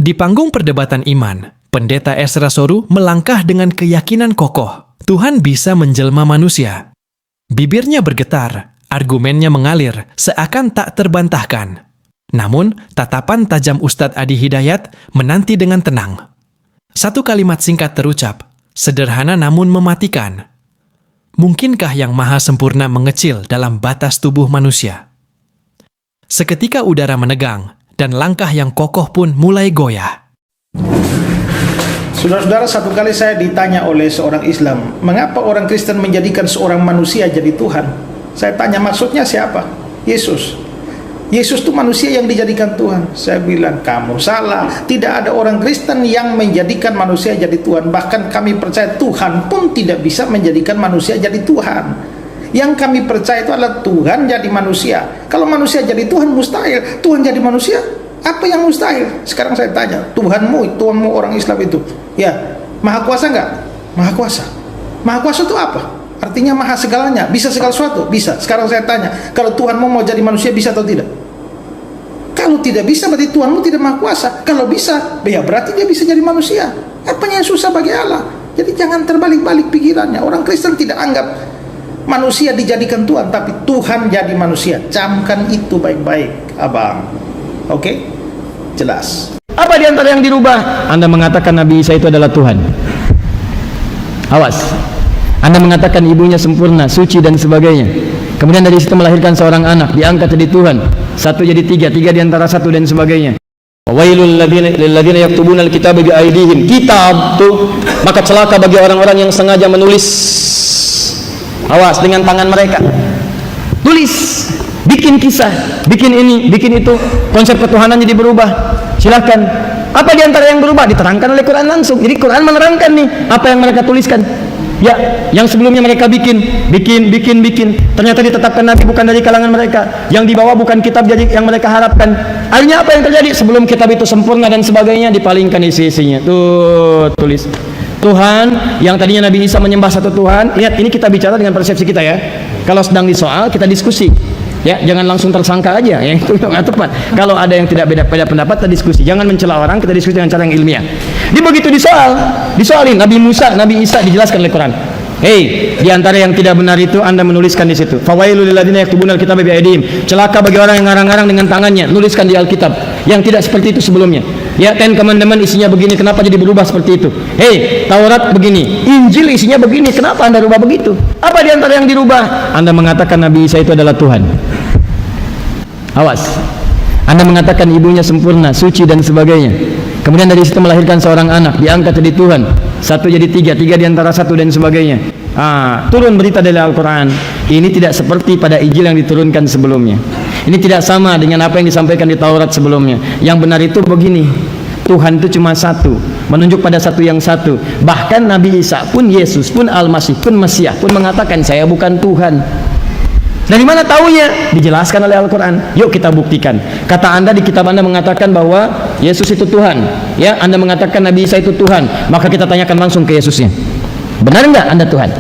Di panggung perdebatan iman, Pendeta Ezra Soru melangkah dengan keyakinan kokoh. Tuhan bisa menjelma manusia. Bibirnya bergetar, argumennya mengalir, seakan tak terbantahkan. Namun, tatapan tajam Ustadz Adi Hidayat menanti dengan tenang. Satu kalimat singkat terucap, sederhana namun mematikan. Mungkinkah yang maha sempurna mengecil dalam batas tubuh manusia? Seketika udara menegang, dan langkah yang kokoh pun mulai goyah. Saudara-saudara, satu kali saya ditanya oleh seorang Islam, mengapa orang Kristen menjadikan seorang manusia jadi Tuhan? Saya tanya, maksudnya siapa? Yesus. Yesus itu manusia yang dijadikan Tuhan. Saya bilang, kamu salah. Tidak ada orang Kristen yang menjadikan manusia jadi Tuhan. Bahkan kami percaya Tuhan pun tidak bisa menjadikan manusia jadi Tuhan. Yang kami percaya itu adalah Tuhan jadi manusia. Kalau manusia jadi Tuhan, mustahil. Tuhan jadi manusia, apa yang mustahil? Sekarang saya tanya, Tuhanmu orang Islam itu, ya, maha kuasa nggak? Maha kuasa. Maha kuasa itu apa? Artinya maha segalanya, bisa segala sesuatu, bisa. Sekarang saya tanya, kalau Tuhanmu mau jadi manusia, bisa atau tidak? Kalau tidak bisa, berarti Tuhanmu tidak maha kuasa. Kalau bisa, ya berarti dia bisa jadi manusia. Apa yang susah bagi Allah? Jadi jangan terbalik-balik pikirannya. Orang Kristen tidak anggap manusia dijadikan Tuhan, tapi Tuhan jadi manusia. Camkan itu baik-baik, abang. Oke? Jelas. Apa di antara yang dirubah? Anda mengatakan Nabi Isa itu adalah Tuhan. Awas. Anda mengatakan ibunya sempurna, suci dan sebagainya. Kemudian dari situ melahirkan seorang anak, diangkat jadi Tuhan. Satu jadi tiga, tiga di antara satu dan sebagainya. Wailul ladzina yaktubuna alkitaba bi aydihim. Kitab tuh, maka celaka bagi orang-orang yang sengaja menulis. Awas dengan tangan mereka. Tulis, bikin kisah, bikin ini, bikin itu. Konsep ketuhanan jadi berubah. Silakan. Apa di antara yang berubah? Diterangkan oleh Quran langsung. Jadi Quran menerangkan nih apa yang mereka tuliskan. Ya, yang sebelumnya mereka bikin. Ternyata ditetapkan Nabi bukan dari kalangan mereka. Yang dibawa bukan kitab jadi yang mereka harapkan. Akhirnya apa yang terjadi? Sebelum kitab itu sempurna dan sebagainya, dipalingkan isi-isinya. Tuh, tulis. Tuhan yang tadinya Nabi Isa menyembah satu Tuhan. Lihat, ini kita bicara dengan persepsi kita ya. Kalau sedang disoal, kita diskusi. Ya, jangan langsung tersangka aja, ya itu nggak tepat. Kalau ada yang tidak beda pendapat, kita diskusi. Jangan mencela orang, kita diskusi dengan cara yang ilmiah. Dia begitu disoalin Nabi Musa, Nabi Isa dijelaskan oleh Quran. Hei, di antara yang tidak benar itu Anda menuliskan di situ. Fawailul lil ladzina yaktubuna alkitaba bi aydihim. Celaka bagi orang yang ngarang-ngarang dengan tangannya, nuliskan di Alkitab yang tidak seperti itu sebelumnya. Ya, Ten Commandment isinya begini, kenapa jadi berubah seperti itu? Hei, Taurat begini, Injil isinya begini, kenapa Anda rubah begitu? Apa di antara yang dirubah? Anda mengatakan Nabi Isa itu adalah Tuhan. Awas. Anda mengatakan ibunya sempurna, suci dan sebagainya. Kemudian dari situ melahirkan seorang anak, diangkat jadi Tuhan. Satu jadi tiga, tiga di antara satu dan sebagainya. Turun berita dari Al-Quran. Ini tidak seperti pada Injil yang diturunkan sebelumnya. Ini tidak sama dengan apa yang disampaikan di Taurat sebelumnya. Yang benar itu begini, Tuhan itu cuma satu, menunjuk pada satu yang satu. Bahkan Nabi Isa pun, Yesus pun, Al-Masih pun, Mesias pun mengatakan, saya bukan Tuhan. Dari mana taunya? Dijelaskan oleh Al-Quran. Yuk kita buktikan. Kata Anda di kitab Anda mengatakan bahwa Yesus itu Tuhan. Ya, Anda mengatakan Nabi Isa itu Tuhan. Maka kita tanyakan langsung ke Yesusnya. Benar enggak Anda Tuhan?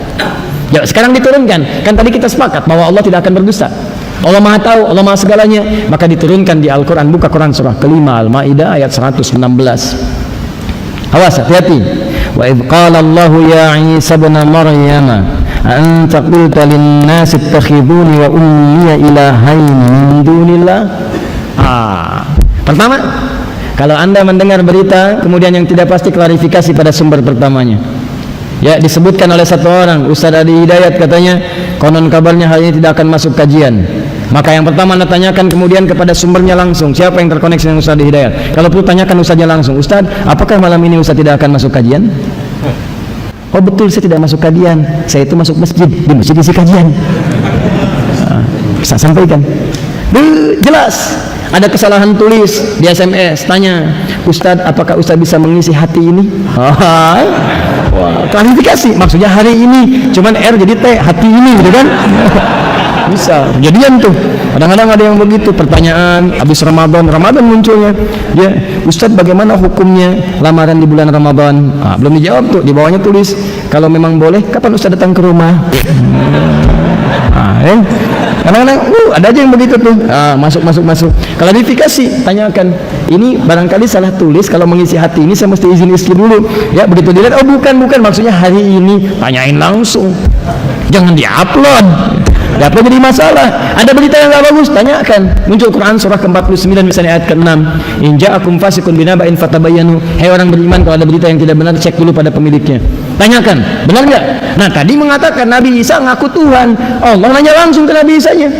Ya, sekarang diturunkan. Kan tadi kita sepakat bahwa Allah tidak akan berdusta. Allah Maha tahu, Allah Maha segalanya. Maka diturunkan di Al-Quran. Buka Quran surah kelima Al-Maidah ayat 116. Awas, hati-hati. Wa idh qala Allahu ya Isa ibn Maryam anta qulta lin-nasi ittakhiduni wa ummiya ilahaini min dunillah. Pertama, kalau Anda mendengar berita kemudian yang tidak pasti, klarifikasi pada sumber pertamanya. Ya, disebutkan oleh satu orang, Ustadz Adi Hidayat, katanya konon kabarnya hal ini tidak akan masuk kajian. Maka yang pertama Anda tanyakan kemudian kepada sumbernya langsung, siapa yang terkoneksi dengan Ustadz Adi Hidayat. Kalau perlu tanyakan Ustadznya langsung, Ustadz, apakah malam ini Ustadz tidak akan masuk kajian? Oh betul, saya tidak masuk kajian, saya itu masuk masjid, di masjid isi kajian. Bisa sampaikan. Jelas. Ada kesalahan tulis di SMS, tanya, Ustadz, apakah Ustadz bisa mengisi hati ini? Wah, klarifikasi, maksudnya hari ini, cuman R jadi T, hati ini, gitu kan? Bisa, kejadian tuh. Kadang-kadang ada yang begitu, pertanyaan habis Ramadan munculnya. Dia, Ustadz, bagaimana hukumnya lamaran di bulan Ramadan? Belum dijawab tuh, di bawahnya tulis, Kalau memang boleh, kapan Ustaz datang ke rumah? Kadang-kadang ada aja yang begitu tuh. Masuk. Klarifikasi, tanyakan. Ini barangkali salah tulis, kalau mengisi hati ini saya mesti izin istri dulu. Ya, begitu dilihat, oh bukan, maksudnya hari ini. Tanyain langsung. Jangan diupload. Diupload jadi masalah. Ada berita yang enggak bagus, tanyakan. Muncul Quran surah ke-49 misalnya ayat ke-6. In ja'akum fasiqun binaba'in fatabayyanu. Hai orang beriman, kalau ada berita yang tidak benar, cek dulu pada pemiliknya. Tanyakan, benar nggak? Nah, tadi mengatakan Nabi Isa ngaku Tuhan. Allah nanya langsung ke Nabi Isa-nya.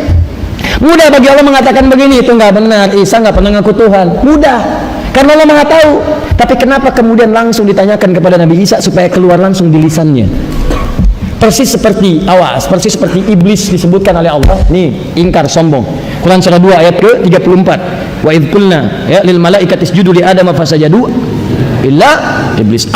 Mudah bagi Allah mengatakan begini, itu nggak benar. Isa nggak pernah ngaku Tuhan. Mudah, karena Allah Maha tahu. Tapi kenapa kemudian langsung ditanyakan kepada Nabi Isa supaya keluar langsung di lisannya? Persis seperti iblis disebutkan oleh Allah. Nih, ingkar, sombong. Quran surah 2 ayat ke-34. Wa idz qulna ya lil malaikati isjudu li adama fasajadu illa iblis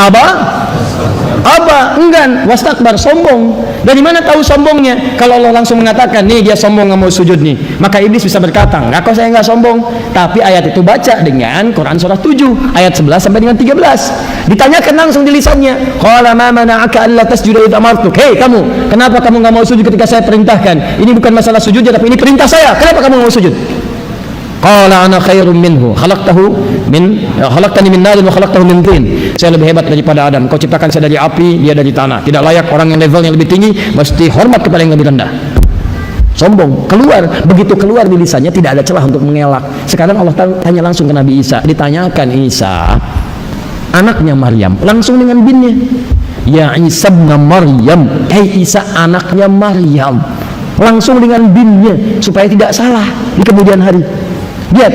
enggan, wastakbar, sombong. Dari mana tahu sombongnya? Kalau Allah langsung mengatakan, nih dia sombong nggak mau sujud nih, maka iblis bisa berkata, enggak kok, saya nggak sombong. Tapi ayat itu baca dengan Quran surah 7 ayat 11 sampai dengan 13. Ditanyakan langsung di lisannya, qala ma mana'aka alla tasjuda idh amartuk. Hei kamu, kenapa kamu nggak mau sujud ketika saya perintahkan? Ini bukan masalah sujudnya, tapi ini perintah saya. Kenapa kamu nggak mau sujud? Qala ana khairum minhu khalaqtani min narin wa khalaqtahu min tin. Saya lebih hebat daripada Adam. Kau ciptakan saya dari api, dia dari tanah. Tidak layak orang yang levelnya lebih tinggi mesti hormat kepada yang lebih rendah. Sombong, keluar. Begitu keluar di lisannya tidak ada celah untuk mengelak. Sekarang Allah tanya langsung ke Nabi Isa. Ditanyakan Isa, anaknya Maryam, langsung dengan binnya. Ya Isa bin Maryam, hey Isa anaknya Maryam. Langsung dengan binnya supaya tidak salah di kemudian hari. Lihat,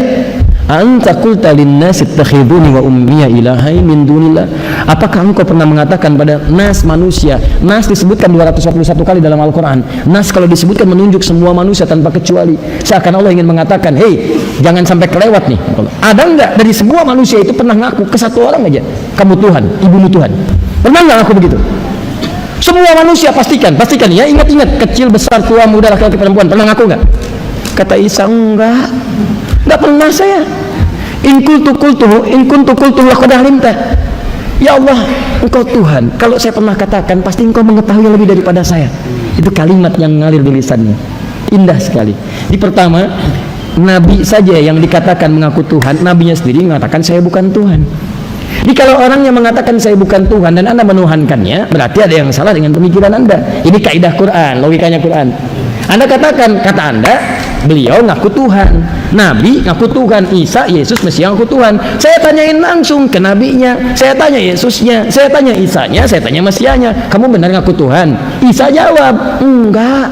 anta qulta lin-nasi ittakhiduni wa ummiya ilahain min dunillah. Apakah engkau pernah mengatakan pada nas manusia? Nas disebutkan 241 kali dalam Al-Qur'an. Nas kalau disebutkan menunjuk semua manusia tanpa kecuali. Seakan Allah ingin mengatakan, "Hei, jangan sampai kelewat nih." Ada enggak dari semua manusia itu pernah ngaku ke satu orang aja, "Kamu Tuhan, ibumu Tuhan." Pernah enggak ngaku begitu? Semua manusia pastikan ya, ingat-ingat, kecil, besar, tua, muda, laki-laki, perempuan, pernah ngaku enggak? Kata Isa, enggak pernah saya. In kuntu qultuhu laqad alimta. Ya Allah, engkau Tuhan. Kalau saya pernah katakan, pasti engkau mengetahui lebih daripada saya. Itu kalimat yang ngalir di lisannya. Indah sekali. Di pertama, Nabi saja yang dikatakan mengaku Tuhan, nabinya sendiri mengatakan saya bukan Tuhan. Jadi kalau orang yang mengatakan saya bukan Tuhan dan Anda menuhankannya, berarti ada yang salah dengan pemikiran Anda. Ini kaidah Quran, logikanya Quran. Anda katakan, kata Anda, beliau ngaku Tuhan, Nabi ngaku Tuhan, Isa, Yesus, Mesias ngaku Tuhan. Saya tanyain langsung ke Nabinya, saya tanya Yesusnya, saya tanya Isanya, saya tanya Mesiasnya, kamu benar ngaku Tuhan? Isa jawab, enggak.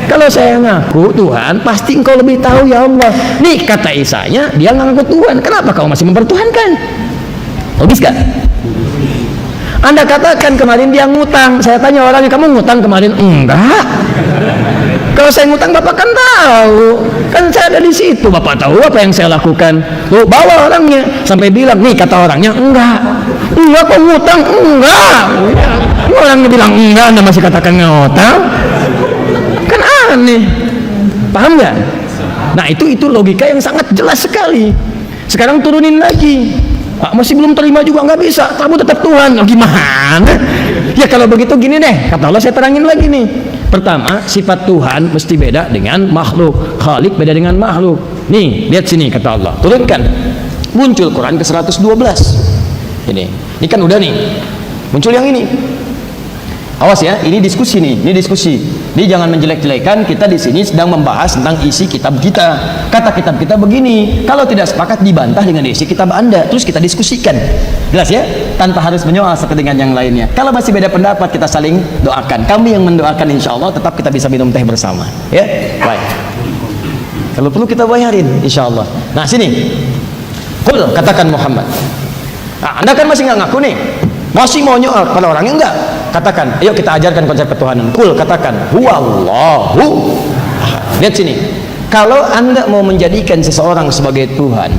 Kalau saya ngaku Tuhan, pasti engkau lebih tahu ya Allah. Nih kata Isanya, dia ngaku Tuhan, kenapa kau masih mempertuhankan? Logis gak? Anda katakan kemarin dia ngutang, saya tanya orangnya, kamu ngutang kemarin? Enggak. Kalau saya ngutang Bapak kan tahu, kan saya ada di situ, Bapak tahu apa yang saya lakukan. Tuh bawa orangnya, sampai bilang, nih kata orangnya, enggak kok ngutang, enggak. Orangnya bilang enggak, Anda masih katakan ngutang, kan aneh. Paham nggak? Nah itu logika yang sangat jelas sekali. Sekarang turunin lagi. Masih belum terima juga, nggak bisa, kamu tetap Tuhan. Gimana? Ya kalau begitu gini deh, kata Allah, saya terangin lagi nih. Pertama, sifat Tuhan mesti beda dengan makhluk. Khalik beda dengan makhluk. Nih, lihat sini kata Allah. Turunkan. Muncul Quran ke 112. Ini kan udah nih. Muncul yang ini. Awas ya, ini diskusi nih, ini diskusi. Ini jangan menjelek-jelekan, kita di sini sedang membahas tentang isi kitab kita. Kata kitab kita begini, kalau tidak sepakat dibantah dengan isi kitab Anda, terus kita diskusikan. Jelas ya? Tanpa harus menyoal satu dengan yang lainnya. Kalau masih beda pendapat, kita saling doakan. Kami yang mendoakan, insya Allah tetap kita bisa minum teh bersama. Ya, baik. Kalau perlu kita bayarin, insya Allah. Nah sini, Qul, katakan Muhammad. Nah, Anda kan masih nggak ngaku nih, masih mau nyoal pada orangnya enggak? Katakan, ayo kita ajarkan konsep ketuhanan. Qul, katakan, huwallahu. Lihat sini, kalau Anda mau menjadikan seseorang sebagai Tuhan,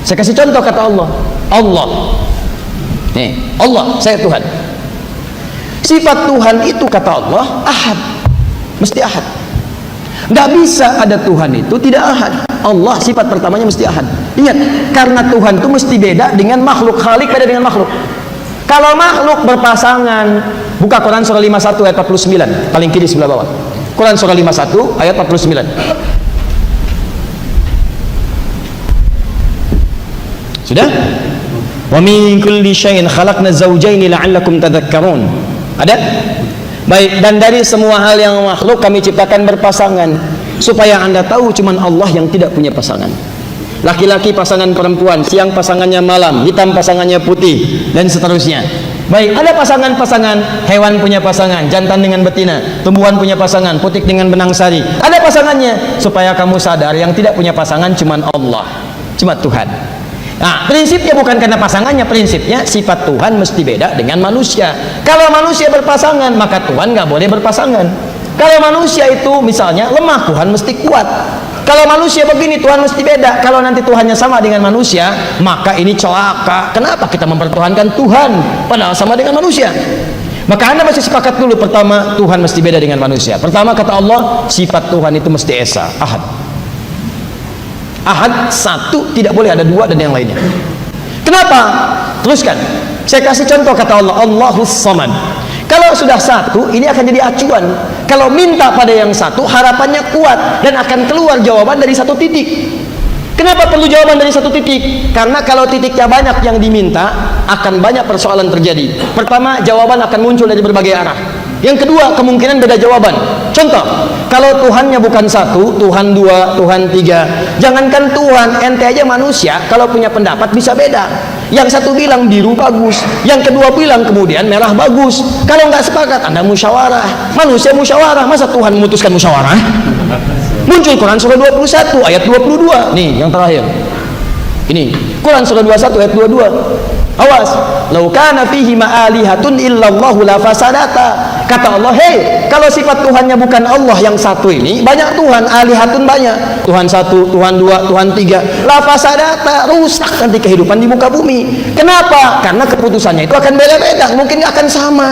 saya kasih contoh kata Allah. Allah, nih, Allah, saya Tuhan. Sifat Tuhan itu kata Allah, ahad, mesti ahad. Nggak bisa ada Tuhan itu tidak ahad. Allah sifat pertamanya mesti ahad. Ingat, karena Tuhan itu mesti beda dengan makhluk. Khalik beda dengan makhluk. Kalau makhluk berpasangan, buka Quran surah 51 ayat 49, paling kiri sebelah bawah. Quran surah 51 ayat 49. Sudah? Wa min kulli syai'in khalaqna zawjaini la'allakum tadhakkarun. Ada? Baik, dan dari semua hal yang makhluk kami ciptakan berpasangan supaya Anda tahu cuman Allah yang tidak punya pasangan. Laki-laki pasangan perempuan, siang pasangannya malam, hitam pasangannya putih, dan seterusnya. Baik, ada pasangan-pasangan, hewan punya pasangan, jantan dengan betina, tumbuhan punya pasangan, putik dengan benang sari. Ada pasangannya, supaya kamu sadar yang tidak punya pasangan cuman Allah, cuma Tuhan. Nah, prinsipnya bukan karena pasangannya, prinsipnya sifat Tuhan mesti beda dengan manusia. Kalau manusia berpasangan, maka Tuhan nggak boleh berpasangan. Kalau manusia itu misalnya lemah, Tuhan mesti kuat. Kalau manusia begini, Tuhan mesti beda. Kalau nanti Tuhannya sama dengan manusia, maka ini celaka. Kenapa kita mempertuhankan Tuhan padahal sama dengan manusia? Maka Anda mesti sepakat dulu. Pertama, Tuhan mesti beda dengan manusia. Pertama, kata Allah, sifat Tuhan itu mesti esa, ahad. Ahad, satu, tidak boleh ada dua dan yang lainnya. Kenapa? Teruskan. Saya kasih contoh, kata Allah, Allahus Samad. Kalau sudah satu, ini akan jadi acuan. Kalau minta pada yang satu, harapannya kuat dan akan keluar jawaban dari satu titik. Kenapa perlu jawaban dari satu titik? Karena kalau titiknya banyak yang diminta, akan banyak persoalan terjadi. Pertama, jawaban akan muncul dari berbagai arah. Yang kedua, kemungkinan beda jawaban. Contoh, kalau Tuhannya bukan satu, Tuhan dua, Tuhan tiga. Jangankan Tuhan, ente aja manusia, kalau punya pendapat bisa beda. Yang satu bilang biru bagus, yang kedua bilang kemudian merah bagus. Kalau nggak sepakat, Anda musyawarah. Manusia musyawarah, masa Tuhan memutuskan musyawarah? Muncul Quran surah 21 ayat 22. Nih yang terakhir. Ini Quran surah 21 ayat 22. Awas, lau kana fihi ma'alihatun illallahu la fasadata. Kata Allah, hei, kalau sifat Tuhannya bukan Allah yang satu ini, banyak Tuhan, alihatun banyak. Tuhan satu, Tuhan dua, Tuhan tiga. La fasadata, rusak nanti kehidupan di muka bumi. Kenapa? Karena keputusannya itu akan beda-beda, mungkin nggak akan sama.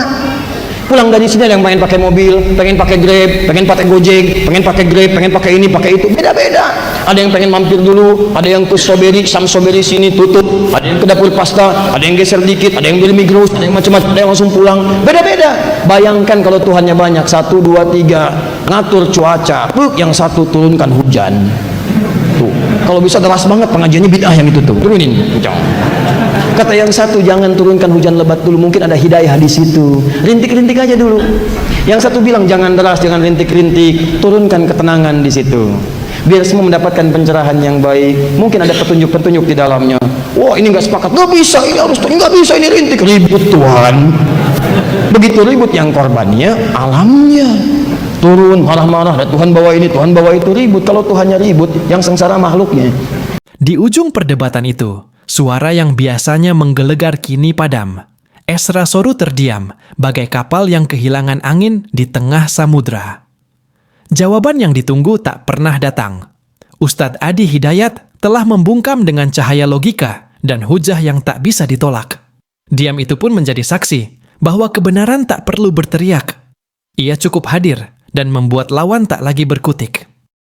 Pulang dari sini ada yang pengen pakai mobil, pengen pakai Grab, pengen pakai Gojek, pengen pakai Grab, pengen pakai ini, pakai itu, beda-beda. Ada yang pengen mampir dulu, ada yang ke strawberry, sam strawberry sini tutup, ada yang ke dapur pasta, ada yang geser dikit, ada yang beli migros, ada yang macam-macam, ada yang langsung pulang, beda-beda. Bayangkan kalau Tuhannya banyak, 1, 2, 3, ngatur cuaca, yang satu turunkan hujan. Tuh, kalau bisa deras banget pengajiannya bid'ah yang itu tuh, turunin hujan. Kata yang satu, jangan turunkan hujan lebat dulu, mungkin ada hidayah di situ. Rintik-rintik aja dulu. Yang satu bilang jangan deras, jangan rintik-rintik, turunkan ketenangan di situ. Biar semua mendapatkan pencerahan yang baik. Mungkin ada petunjuk-petunjuk di dalamnya. Wah, ini nggak sepakat, nggak bisa, ini harus, nggak bisa, ini rintik, ribut Tuhan. Begitu ribut, yang korbannya alamnya. Turun marah-marah, dan Tuhan bawa ini, Tuhan bawa itu, ribut. Kalau Tuhannya ribut, yang sengsara makhluknya. Di ujung perdebatan itu, suara yang biasanya menggelegar kini padam. Esra-Soru terdiam, bagai kapal yang kehilangan angin di tengah samudra. Jawaban yang ditunggu tak pernah datang. Ustadz Adi Hidayat telah membungkam dengan cahaya logika dan hujah yang tak bisa ditolak. Diam itu pun menjadi saksi bahwa kebenaran tak perlu berteriak. Ia cukup hadir dan membuat lawan tak lagi berkutik.